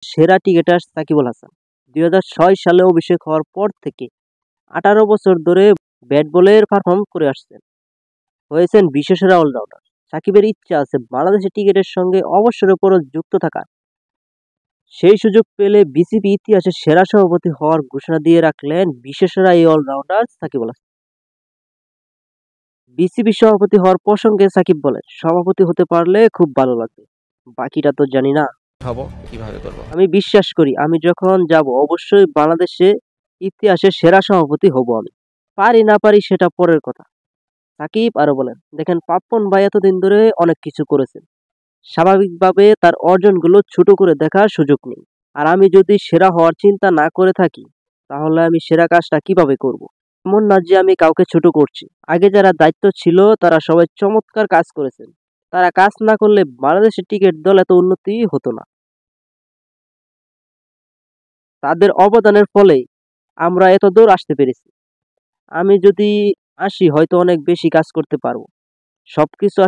সেরা ক্রিকেটার সাকিবুল হাসান। 2006 সালে অভিষেক হওয়ার পর থেকে 18 বছর ধরে ব্যাট বলের পারফর্ম করে আসছেন, হয়েছেন বিশ্বসেরা অলরাউন্ডার। সাকিবের ইচ্ছা আছে বাংলাদেশের ক্রিকেটের সঙ্গে অবসরের পরও যুক্ত থাকার। সেই সুযোগ পেলে বিসিবি ইতিহাসের সেরা সভাপতি হওয়ার ঘোষণা দিয়ে রাখলেন বিশ্বসেরা এই অলরাউন্ডার সাকিবুল হাসান। বিসিবি সভাপতি হওয়ার প্রসঙ্গে সাকিব বলেন, সভাপতি হতে পারলে খুব ভালো লাগবে, বাকিটা তো জানি না। কিভাবে করব? আমি বিশ্বাস করি আমি যখন যাব অবশ্যই বাংলাদেশে ইতিহাসের সেরা সভাপতি হব আমি। পারি না পারি সেটা পরের কথা। সাকিব আরো বলেন, দেখেন পাপ্পন ভাই এতদিন ধরে অনেক কিছু করেছেন, স্বাভাবিকভাবে তার অর্জনগুলো ছোট করে দেখার সুযোগ নেই। আর আমি যদি সেরা হওয়ার চিন্তা না করে থাকি, তাহলে আমি সেরা কাজটা কিভাবে করব? এমন না যে আমি কাউকে ছোট করছি। আগে যারা দায়িত্ব ছিল তারা সবাই চমৎকার কাজ করেছেন। তারা কাজ না করলে বাংলাদেশের ক্রিকেট দল এত উন্নতি হতো না। তাদের অবদানের ফলেই আমরা এত দূর আসতে পেরেছি। আমি যদি আসি হয়তো অনেক বেশি কাজ করতে পারবো। সবকিছু